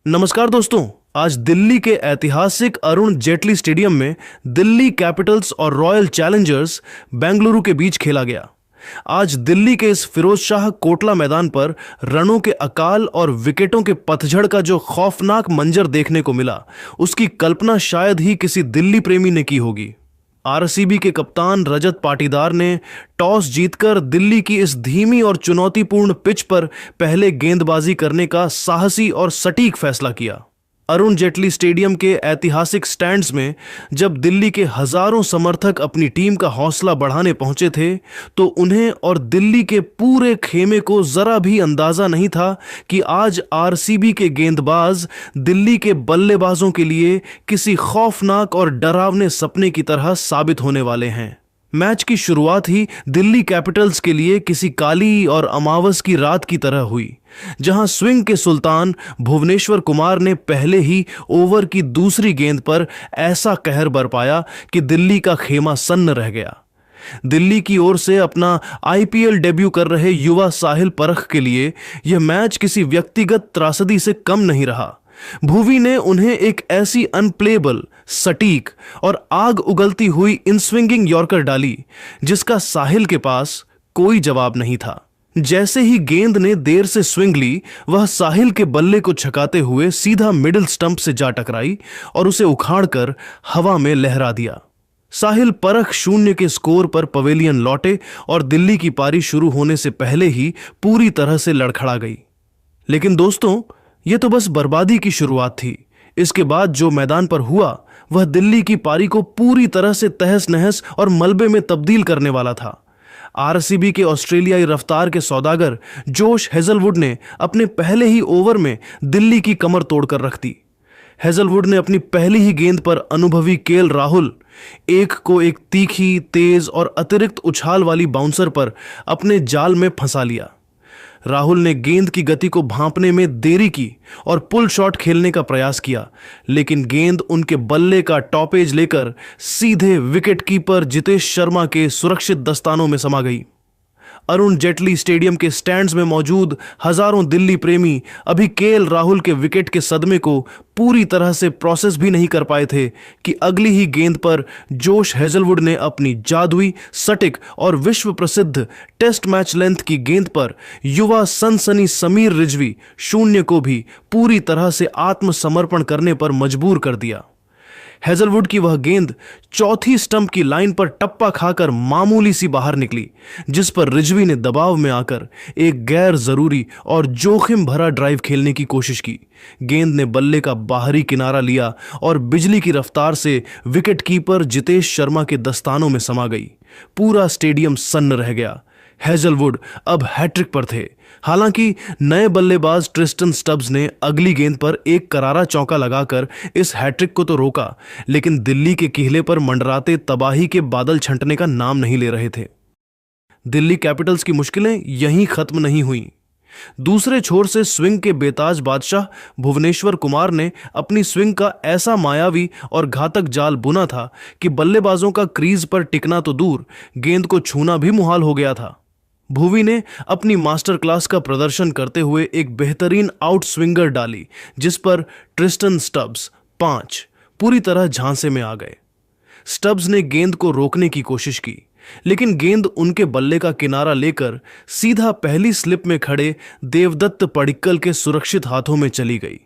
नमस्कार दोस्तों। आज दिल्ली के ऐतिहासिक अरुण जेटली स्टेडियम में दिल्ली कैपिटल्स और रॉयल चैलेंजर्स बेंगलुरु के बीच खेला गया। आज दिल्ली के इस फिरोज शाह कोटला मैदान पर रनों के अकाल और विकेटों के पतझड़ का जो खौफनाक मंजर देखने को मिला, उसकी कल्पना शायद ही किसी दिल्ली प्रेमी ने की होगी। आरसीबी के कप्तान रजत पाटीदार ने टॉस जीतकर दिल्ली की इस धीमी और चुनौतीपूर्ण पिच पर पहले गेंदबाजी करने का साहसी और सटीक फैसला किया। अरुण जेटली स्टेडियम के ऐतिहासिक स्टैंड्स में जब दिल्ली के हजारों समर्थक अपनी टीम का हौसला बढ़ाने पहुंचे थे, तो उन्हें और दिल्ली के पूरे खेमे को जरा भी अंदाजा नहीं था कि आज आरसीबी के गेंदबाज दिल्ली के बल्लेबाजों के लिए किसी खौफनाक और डरावने सपने की तरह साबित होने वाले हैं। मैच की शुरुआत ही दिल्ली कैपिटल्स के लिए किसी काली और अमावस की रात की तरह हुई, जहां स्विंग के सुल्तान भुवनेश्वर कुमार ने पहले ही ओवर की दूसरी गेंद पर ऐसा कहर बरपाया कि दिल्ली का खेमा सन्न रह गया। दिल्ली की ओर से अपना आईपीएल डेब्यू कर रहे युवा साहिल परख के लिए यह मैच किसी व्यक्तिगत त्रासदी से कम नहीं रहा। भुवी ने उन्हें एक ऐसी अनप्लेबल, सटीक और आग उगलती हुई इन स्विंगिंग यॉर्कर डाली जिसका साहिल के पास कोई जवाब नहीं था। जैसे ही गेंद ने देर से स्विंग ली, वह साहिल के बल्ले को छकाते हुए सीधा मिडिल स्टंप से जा टकराई और उसे उखाड़कर हवा में लहरा दिया। साहिल परख 0 के स्कोर पर पवेलियन लौटे और दिल्ली की पारी शुरू होने से पहले ही पूरी तरह से लड़खड़ा गई। लेकिन दोस्तों, यह तो बस बर्बादी की शुरुआत थी। इसके बाद जो मैदान पर हुआ, वह दिल्ली की पारी को पूरी तरह से तहस नहस और मलबे में तब्दील करने वाला था। आरसीबी के ऑस्ट्रेलियाई रफ्तार के सौदागर जोश हेजलवुड ने अपने पहले ही ओवर में दिल्ली की कमर तोड़कर रख दी। हेजलवुड ने अपनी पहली ही गेंद पर अनुभवी केएल राहुल एक को एक तीखी, तेज और अतिरिक्त उछाल वाली बाउंसर पर अपने जाल में फंसा लिया। राहुल ने गेंद की गति को भांपने में देरी की और पुल शॉट खेलने का प्रयास किया, लेकिन गेंद उनके बल्ले का टॉपेज लेकर सीधे विकेट कीपर जितेश शर्मा के सुरक्षित दस्तानों में समा गई। अरुण जेटली स्टेडियम के स्टैंड्स में मौजूद हजारों दिल्ली प्रेमी अभी केएल राहुल के विकेट के सदमे को पूरी तरह से प्रोसेस भी नहीं कर पाए थे कि अगली ही गेंद पर जोश हेजलवुड ने अपनी जादुई, सटीक और विश्व प्रसिद्ध टेस्ट मैच लेंथ की गेंद पर युवा सनसनी समीर रिजवी 0 को भी पूरी तरह से आत्मसमर्पण करने पर मजबूर कर दिया। हेजलवुड की वह गेंद चौथी स्टंप की लाइन पर टप्पा खाकर मामूली सी बाहर निकली, जिस पर रिजवी ने दबाव में आकर एक गैर जरूरी और जोखिम भरा ड्राइव खेलने की कोशिश की। गेंद ने बल्ले का बाहरी किनारा लिया और बिजली की रफ्तार से विकेट कीपर जितेश शर्मा के दस्तानों में समा गई। पूरा स्टेडियम सन्न रह गया। हेजलवुड अब हैट्रिक पर थे। हालांकि नए बल्लेबाज ट्रिस्टन स्टब्स ने अगली गेंद पर एक करारा चौका लगाकर इस हैट्रिक को तो रोका, लेकिन दिल्ली के किले पर मंडराते तबाही के बादल छंटने का नाम नहीं ले रहे थे। दिल्ली कैपिटल्स की मुश्किलें यहीं खत्म नहीं हुईं। दूसरे छोर से स्विंग के बेताज बादशाह भुवनेश्वर कुमार ने अपनी स्विंग का ऐसा मायावी और घातक जाल बुना था कि बल्लेबाजों का क्रीज पर टिकना तो दूर, गेंद को छूना भी मुहाल हो गया था। भुवी ने अपनी मास्टर क्लास का प्रदर्शन करते हुए एक बेहतरीन आउट स्विंगर डाली, जिस पर ट्रिस्टन स्टब्स 5 पूरी तरह झांसे में आ गए। स्टब्स ने गेंद को रोकने की कोशिश की, लेकिन गेंद उनके बल्ले का किनारा लेकर सीधा पहली स्लिप में खड़े देवदत्त पडिक्कल के सुरक्षित हाथों में चली गई।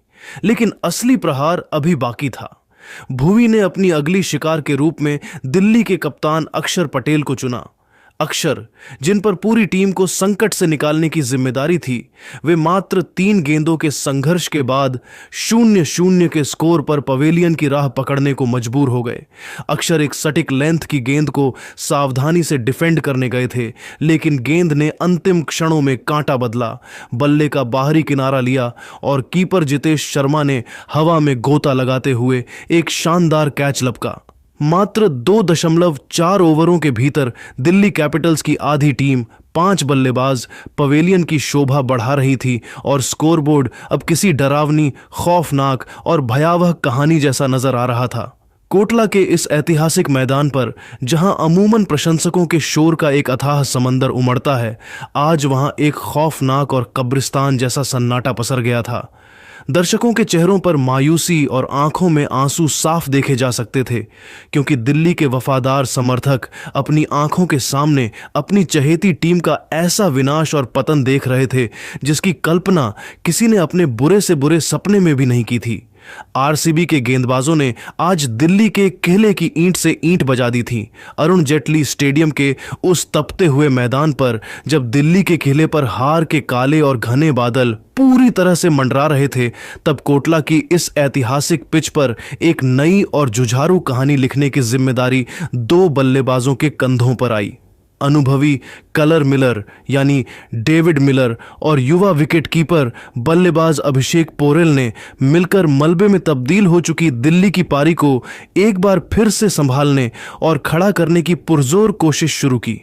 लेकिन असली प्रहार अभी बाकी था। भुवी ने अपनी अगली शिकार के रूप में दिल्ली के कप्तान अक्षर पटेल को चुना। अक्षर, जिन पर पूरी टीम को संकट से निकालने की जिम्मेदारी थी, वे मात्र 3 गेंदों के संघर्ष के बाद 0-0 के स्कोर पर पवेलियन की राह पकड़ने को मजबूर हो गए। अक्षर एक सटीक लेंथ की गेंद को सावधानी से डिफेंड करने गए थे, लेकिन गेंद ने अंतिम क्षणों में कांटा बदला, बल्ले का बाहरी किनारा लिया और कीपर जितेश शर्मा ने हवा में गोता लगाते हुए एक शानदार कैच लपका। मात्र 2.4 ओवरों के भीतर दिल्ली कैपिटल्स की आधी टीम 5 बल्लेबाज पवेलियन की शोभा बढ़ा रही थी और स्कोरबोर्ड अब किसी डरावनी, खौफनाक और भयावह कहानी जैसा नजर आ रहा था। कोटला के इस ऐतिहासिक मैदान पर, जहां अमूमन प्रशंसकों के शोर का एक अथाह समंदर उमड़ता है, आज वहां एक खौफनाक और कब्रिस्तान जैसा सन्नाटा पसर गया था। दर्शकों के चेहरों पर मायूसी और आंखों में आंसू साफ देखे जा सकते थे, क्योंकि दिल्ली के वफादार समर्थक अपनी आंखों के सामने अपनी चहेती टीम का ऐसा विनाश और पतन देख रहे थे जिसकी कल्पना किसी ने अपने बुरे से बुरे सपने में भी नहीं की थी। आरसीबी के गेंदबाजों ने आज दिल्ली के किले की ईंट से ईंट बजा दी थी। अरुण जेटली स्टेडियम के उस तपते हुए मैदान पर जब दिल्ली के किले पर हार के काले और घने बादल पूरी तरह से मंडरा रहे थे, तब कोटला की इस ऐतिहासिक पिच पर एक नई और जुझारू कहानी लिखने की जिम्मेदारी दो बल्लेबाजों के कंधों पर आई। अनुभवी कलर मिलर यानी डेविड मिलर और युवा विकेटकीपर बल्लेबाज अभिषेक पोरेल ने मिलकर मलबे में तब्दील हो चुकी दिल्ली की पारी को एक बार फिर से संभालने और खड़ा करने की पुरजोर कोशिश शुरू की।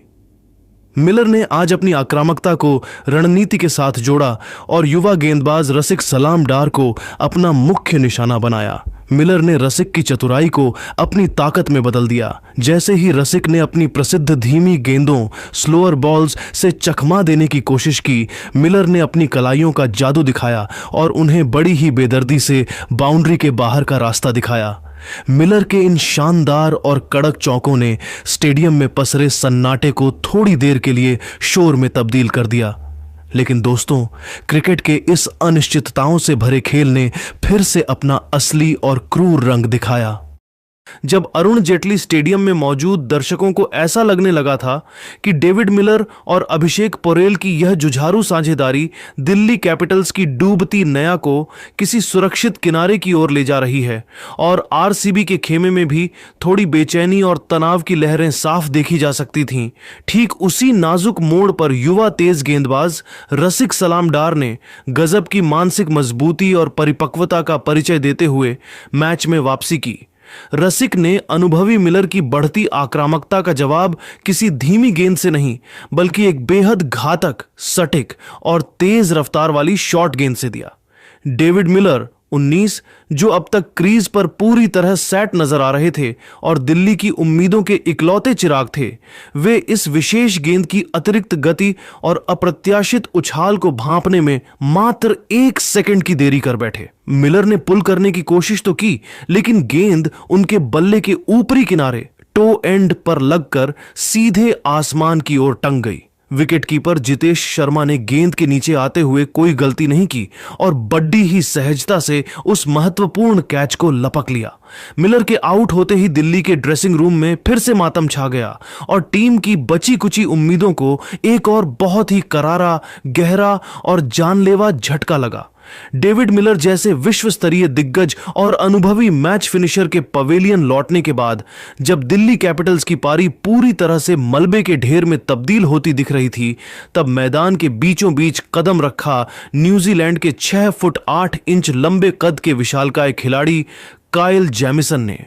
मिलर ने आज अपनी आक्रामकता को रणनीति के साथ जोड़ा और युवा गेंदबाज रसिक सलाम डार को अपना मुख्य निशाना बनाया। मिलर ने रसिक की चतुराई को अपनी ताकत में बदल दिया। जैसे ही रसिक ने अपनी प्रसिद्ध धीमी गेंदों स्लोअर बॉल्स से चकमा देने की कोशिश की, मिलर ने अपनी कलाइयों का जादू दिखाया और उन्हें बड़ी ही बेदर्दी से बाउंड्री के बाहर का रास्ता दिखाया। मिलर के इन शानदार और कड़क चौकों ने स्टेडियम में पसरे सन्नाटे को थोड़ी देर के लिए शोर में तब्दील कर दिया। लेकिन दोस्तों, क्रिकेट के इस अनिश्चितताओं से भरे खेल ने फिर से अपना असली और क्रूर रंग दिखाया। जब अरुण जेटली स्टेडियम में मौजूद दर्शकों को ऐसा लगने लगा था कि डेविड मिलर और अभिषेक पोरेल की यह जुझारू साझेदारी दिल्ली कैपिटल्स की डूबती नया को किसी सुरक्षित किनारे की ओर ले जा रही है और आरसीबी के खेमे में भी थोड़ी बेचैनी और तनाव की लहरें साफ देखी जा सकती थीं, ठीक उसी नाजुक मोड़ पर युवा तेज गेंदबाज रसिक सलाम डार ने गजब की मानसिक मजबूती और परिपक्वता का परिचय देते हुए मैच में वापसी की। रसिक ने अनुभवी मिलर की बढ़ती आक्रामकता का जवाब किसी धीमी गेंद से नहीं, बल्कि एक बेहद घातक, सटीक और तेज रफ्तार वाली शॉर्ट गेंद से दिया। डेविड मिलर 19, जो अब तक क्रीज पर पूरी तरह सेट नजर आ रहे थे और दिल्ली की उम्मीदों के इकलौते चिराग थे, वे इस विशेष गेंद की अतिरिक्त गति और अप्रत्याशित उछाल को भांपने में मात्र 1 सेकंड की देरी कर बैठे। मिलर ने पुल करने की कोशिश तो की, लेकिन गेंद उनके बल्ले के ऊपरी किनारे टो एंड पर लगकर सीधे आसमान की ओर टंग गई। विकेटकीपर जितेश शर्मा ने गेंद के नीचे आते हुए कोई गलती नहीं की और बड़ी ही सहजता से उस महत्वपूर्ण कैच को लपक लिया। मिलर के आउट होते ही दिल्ली के ड्रेसिंग रूम में फिर से मातम छा गया और टीम की बची कुची उम्मीदों को एक और बहुत ही करारा, गहरा और जानलेवा झटका लगा। डेविड मिलर जैसे विश्व स्तरीय दिग्गज और अनुभवी मैच फिनिशर के पवेलियन लौटने के बाद जब दिल्ली कैपिटल्स की पारी पूरी तरह से मलबे के ढेर में तब्दील होती दिख रही थी, तब मैदान के बीचों बीच कदम रखा न्यूजीलैंड के 6 फुट 8 इंच लंबे कद के विशालकाय खिलाड़ी काइल जेमिसन ने।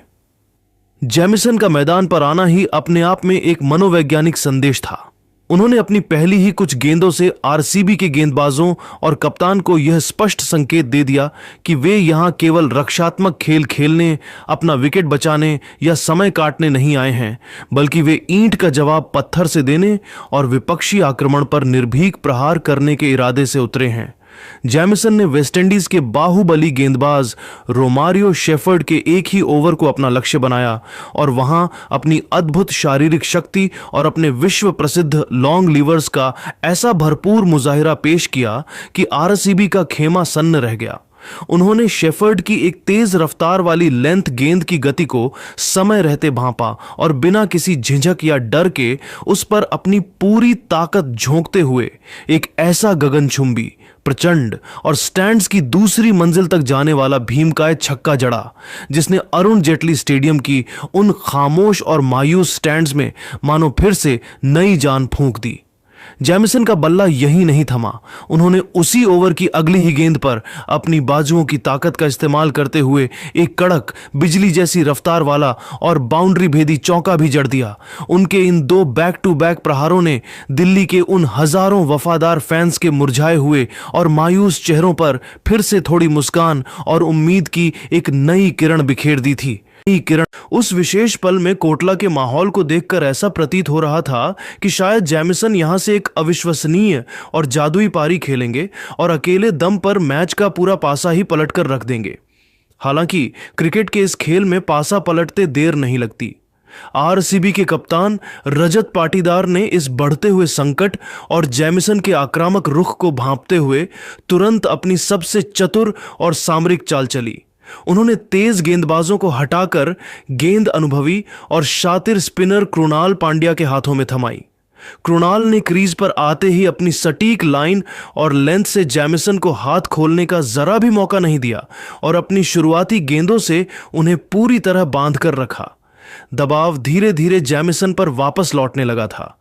जेमिसन का मैदान पर आना ही अपने आप में एक मनोवैज्ञानिक संदेश था। उन्होंने अपनी पहली ही कुछ गेंदों से आरसीबी के गेंदबाजों और कप्तान को यह स्पष्ट संकेत दे दिया कि वे यहां केवल रक्षात्मक खेल खेलने, अपना विकेट बचाने या समय काटने नहीं आए हैं, बल्कि वे ईंट का जवाब पत्थर से देने और विपक्षी आक्रमण पर निर्भीक प्रहार करने के इरादे से उतरे हैं। जैमिसन ने वेस्टइंडीज के बाहुबली गेंदबाज रोमारियो शेफर्ड के एक ही ओवर को अपना लक्ष्य बनाया और वहां अपनी अद्भुत शारीरिक शक्ति और अपने विश्व प्रसिद्ध लॉन्ग लीवर्स का ऐसा भरपूर मुजाहिरा पेश किया कि आरसीबी का खेमा सन्न रह गया। उन्होंने शेफर्ड की एक तेज रफ्तार वाली लेंथ गेंद की गति को समय रहते भांपा और बिना किसी झिझक या डर के उस पर अपनी पूरी ताकत झोंकते हुए एक ऐसा गगनचुंबी, प्रचंड और स्टैंड्स की दूसरी मंजिल तक जाने वाला भीमकाय छक्का जड़ा, जिसने अरुण जेटली स्टेडियम की उन खामोश और मायूस स्टैंड्स में मानो फिर से नई जान फूंक दी। जैमिसन का बल्ला यहीं नहीं थमा। उन्होंने उसी ओवर की अगली ही गेंद पर अपनी बाजुओं की ताकत का इस्तेमाल करते हुए एक कड़क, बिजली जैसी रफ्तार वाला और बाउंड्री भेदी चौका भी जड़ दिया। उनके इन 2 बैक टू बैक प्रहारों ने दिल्ली के उन हजारों वफादार फैंस के मुरझाए हुए और मायूस चेहरों पर फिर से थोड़ी मुस्कान और उम्मीद की एक नई किरण बिखेर दी थी। किरण। उस विशेष पल में कोटला के माहौल को देखकर ऐसा प्रतीत हो रहा था कि शायद जैमिसन यहां से एक अविश्वसनीय और जादुई पारी खेलेंगे और अकेले दम पर मैच का पूरा पासा ही पलटकर रख देंगे। हालांकि क्रिकेट के इस खेल में पासा पलटते देर नहीं लगती। आरसीबी के कप्तान रजत पाटीदार ने इस बढ़ते हुए संकट और जैमिसन के आक्रामक रुख को भांपते हुए तुरंत अपनी सबसे चतुर और सामरिक चाल चली। उन्होंने तेज गेंदबाजों को हटाकर गेंद अनुभवी और शातिर स्पिनर कृणाल पांड्या के हाथों में थमाई। कृणाल ने क्रीज पर आते ही अपनी सटीक लाइन और लेंथ से जैमिसन को हाथ खोलने का जरा भी मौका नहीं दिया और अपनी शुरुआती गेंदों से उन्हें पूरी तरह बांध कर रखा। दबाव धीरे धीरे जैमिसन पर वापस लौटने लगा था।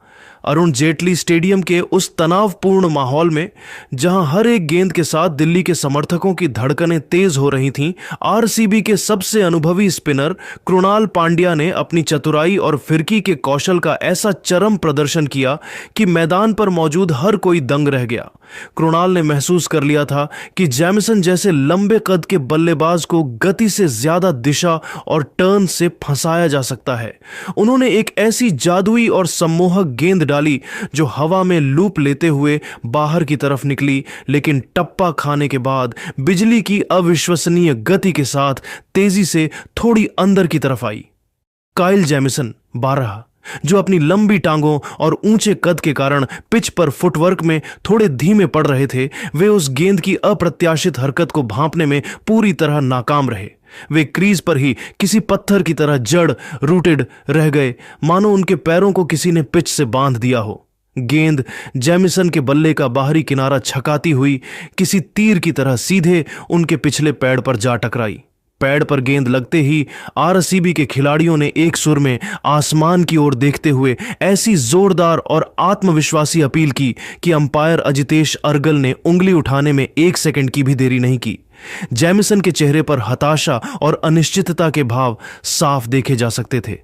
अरुण जेटली स्टेडियम के उस तनावपूर्ण माहौल में जहां हर एक गेंद के साथ दिल्ली के समर्थकों की धड़कनें तेज हो रही थीं, आरसीबी के सबसे अनुभवी स्पिनर कृणाल पांड्या ने अपनी चतुराई और फिरकी के कौशल का ऐसा चरम प्रदर्शन किया कि मैदान पर मौजूद हर कोई दंग रह गया। कृणाल ने महसूस कर लिया था कि जैमिसन जैसे लंबे कद के बल्लेबाज को गति से ज्यादा दिशा और टर्न से फंसाया जा सकता है। उन्होंने एक ऐसी जादुई और सम्मोहक गेंद डाली जो हवा में लूप लेते हुए बाहर की तरफ निकली, लेकिन टप्पा खाने के बाद बिजली की अविश्वसनीय गति के साथ तेजी से थोड़ी अंदर की तरफ आई। काइल जैमिसन 12, जो अपनी लंबी टांगों और ऊंचे कद के कारण पिच पर फुटवर्क में थोड़े धीमे पड़ रहे थे, वे उस गेंद की अप्रत्याशित हरकत को भांपने में पूरी तरह नाकाम रहे। वे क्रीज पर ही किसी पत्थर की तरह जड़ रूटेड रह गए, मानो उनके पैरों को किसी ने पिच से बांध दिया हो। गेंद जैमिसन के बल्ले का बाहरी किनारा छकाती हुई किसी तीर की तरह सीधे उनके पिछले पैड पर जा टकराई। पैड पर गेंद लगते ही आरसीबी के खिलाड़ियों ने एक सुर में आसमान की ओर देखते हुए ऐसी जोरदार और आत्मविश्वासी अपील की कि अंपायर अजितेश अर्गल ने उंगली उठाने में 1 सेकंड की भी देरी नहीं की। जैमिसन के चेहरे पर हताशा और अनिश्चितता के भाव साफ देखे जा सकते थे।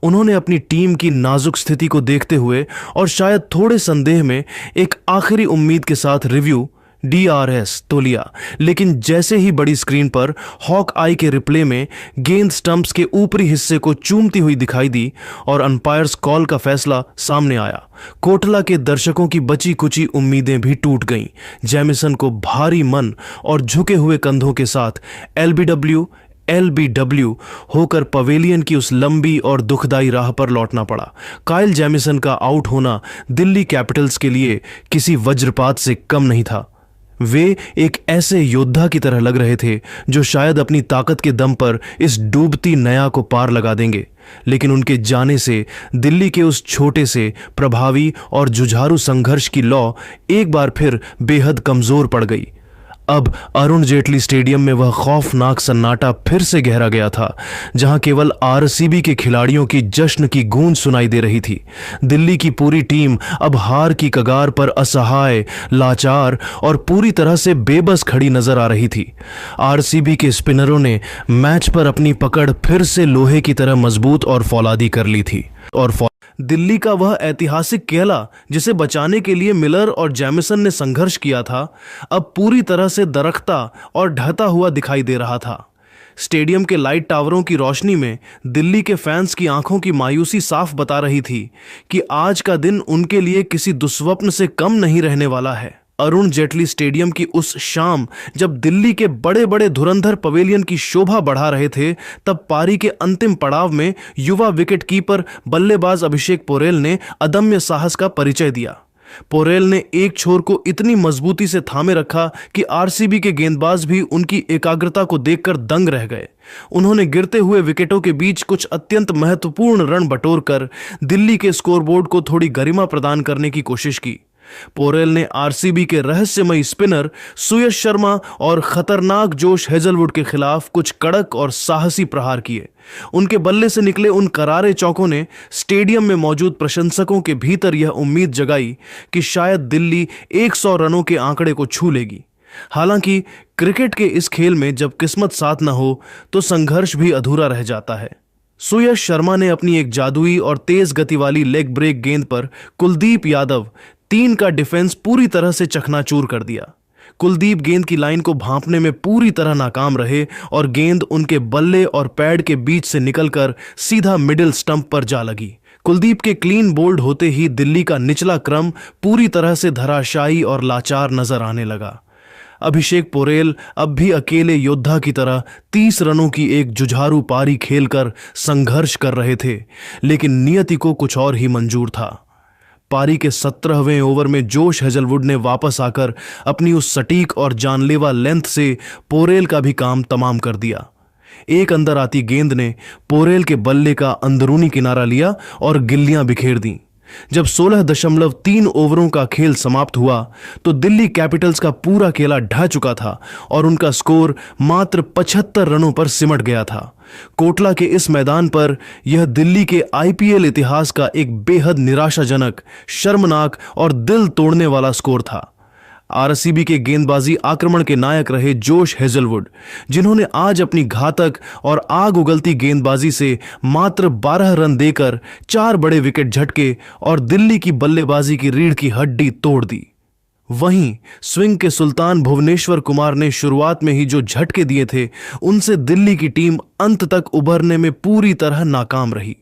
उन्होंने अपनी टीम की नाजुक स्थिति को देखते हुए और शायद थोड़े संदेह में एक आखिरी उम्मीद के साथ रिव्यू DRS तो लिया, लेकिन जैसे ही बड़ी स्क्रीन पर हॉक आई के रिप्ले में गेंद स्टंप्स के ऊपरी हिस्से को चूमती हुई दिखाई दी और अंपायर्स कॉल का फैसला सामने आया, कोटला के दर्शकों की बची कुची उम्मीदें भी टूट गईं। जैमिसन को भारी मन और झुके हुए कंधों के साथ LBW होकर पवेलियन की उस लंबी और दुखदाई राह पर लौटना पड़ा। काइल जैमिसन का आउट होना दिल्ली कैपिटल्स के लिए किसी वज्रपात से कम नहीं था। वे एक ऐसे योद्धा की तरह लग रहे थे जो शायद अपनी ताकत के दम पर इस डूबती नया को पार लगा देंगे, लेकिन उनके जाने से दिल्ली के उस छोटे से प्रभावी और जुझारू संघर्ष की लौ एक बार फिर बेहद कमजोर पड़ गई। अब अरुण जेटली स्टेडियम में वह खौफनाक सन्नाटा फिर से गहरा गया था, जहां केवल आरसीबी के खिलाड़ियों की जश्न की गूंज सुनाई दे रही थी। दिल्ली की पूरी टीम अब हार की कगार पर असहाय, लाचार और पूरी तरह से बेबस खड़ी नजर आ रही थी। आरसीबी के स्पिनरों ने मैच पर अपनी पकड़ फिर से लोहे की तरह मजबूत और फौलादी कर ली थी और दिल्ली का वह ऐतिहासिक केला जिसे बचाने के लिए मिलर और जैमिसन ने संघर्ष किया था, अब पूरी तरह से दरकता और ढहता हुआ दिखाई दे रहा था। स्टेडियम के लाइट टावरों की रोशनी में दिल्ली के फैंस की आंखों की मायूसी साफ बता रही थी कि आज का दिन उनके लिए किसी दुस्वप्न से कम नहीं रहने वाला है। अरुण जेटली स्टेडियम की उस शाम जब दिल्ली के बड़े बड़े धुरंधर पवेलियन की शोभा बढ़ा रहे थे, तब पारी के अंतिम पड़ाव में युवा विकेटकीपर बल्लेबाज अभिषेक पोरेल ने अदम्य साहस का परिचय दिया। पोरेल ने एक छोर को इतनी मजबूती से थामे रखा कि आरसीबी के गेंदबाज भी उनकी एकाग्रता को देखकर दंग रह गए। उन्होंने गिरते हुए विकेटों के बीच कुछ अत्यंत महत्वपूर्ण रन बटोरकर दिल्ली के स्कोरबोर्ड को थोड़ी गरिमा प्रदान करने की कोशिश की। पोरेल ने आरसीबी के रहस्यमयी स्पिनर सुयश शर्मा और खतरनाक जोश हेजलवुड के खिलाफ कुछ कड़क और साहसी प्रहार किए। उनके बल्ले से निकले उन करारे चौकों ने स्टेडियम में मौजूद प्रशंसकों के भीतर यह उम्मीद जगाई कि शायद दिल्ली 100 रनों के आंकड़े को छू लेगी। हालांकि क्रिकेट के इस खेल में जब किस्मत साथ न हो तो संघर्ष भी अधूरा रह जाता है। सुयश शर्मा ने अपनी एक जादुई और तेज गति वाली लेग ब्रेक गेंद पर कुलदीप यादव 3 का डिफेंस पूरी तरह से चकनाचूर कर दिया। कुलदीप गेंद की लाइन को भांपने में पूरी तरह नाकाम रहे और गेंद उनके बल्ले और पैड के बीच से निकलकर सीधा मिडिल स्टंप पर जा लगी। कुलदीप के क्लीन बोल्ड होते ही दिल्ली का निचला क्रम पूरी तरह से धराशायी और लाचार नजर आने लगा। अभिषेक पोरेल अब भी अकेले योद्धा की तरह 30 रनों की एक जुझारू पारी खेलकर संघर्ष कर रहे थे, लेकिन नियति को कुछ और ही मंजूर था। पारी के 17वें ओवर में जोश हेजलवुड ने वापस आकर अपनी उस सटीक और जानलेवा लेंथ से पोरेल का भी काम तमाम कर दिया। एक अंदर आती गेंद ने पोरेल के बल्ले का अंदरूनी किनारा लिया और गिल्लियां बिखेर दी। जब 16.3 ओवरों का खेल समाप्त हुआ तो दिल्ली कैपिटल्स का पूरा खेला ढह चुका था और उनका स्कोर मात्र 75 रनों पर सिमट गया था। कोटला के इस मैदान पर यह दिल्ली के आईपीएल इतिहास का एक बेहद निराशाजनक, शर्मनाक और दिल तोड़ने वाला स्कोर था। आरसीबी के गेंदबाजी आक्रमण के नायक रहे जोश हेजलवुड, जिन्होंने आज अपनी घातक और आग उगलती गेंदबाजी से मात्र 12 रन देकर 4 बड़े विकेट झटके और दिल्ली की बल्लेबाजी की रीढ़ की हड्डी तोड़ दी। वहीं स्विंग के सुल्तान भुवनेश्वर कुमार ने शुरुआत में ही जो झटके दिए थे, उनसे दिल्ली की टीम अंत तक उभरने में पूरी तरह नाकाम रही।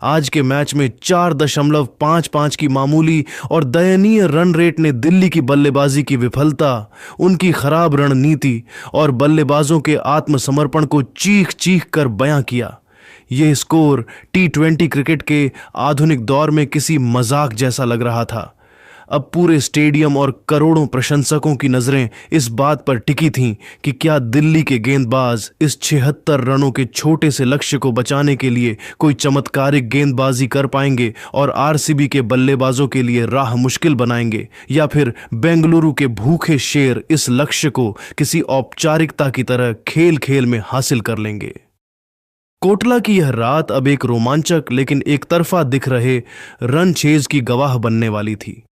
आज के मैच में 4.55 की मामूली और दयनीय रन रेट ने दिल्ली की बल्लेबाजी की विफलता, उनकी खराब रणनीति और बल्लेबाजों के आत्मसमर्पण को चीख चीख कर बयां किया। यह स्कोर T20 क्रिकेट के आधुनिक दौर में किसी मजाक जैसा लग रहा था। अब पूरे स्टेडियम और करोड़ों प्रशंसकों की नजरें इस बात पर टिकी थीं कि क्या दिल्ली के गेंदबाज इस 76 रनों के छोटे से लक्ष्य को बचाने के लिए कोई चमत्कारिक गेंदबाजी कर पाएंगे और आरसीबी के बल्लेबाजों के लिए राह मुश्किल बनाएंगे, या फिर बेंगलुरु के भूखे शेर इस लक्ष्य को किसी औपचारिकता की तरह खेल खेल में हासिल कर लेंगे। कोटला की यह रात अब एक रोमांचक लेकिन एक तरफा दिख रहे रन चेज की गवाह बनने वाली थी।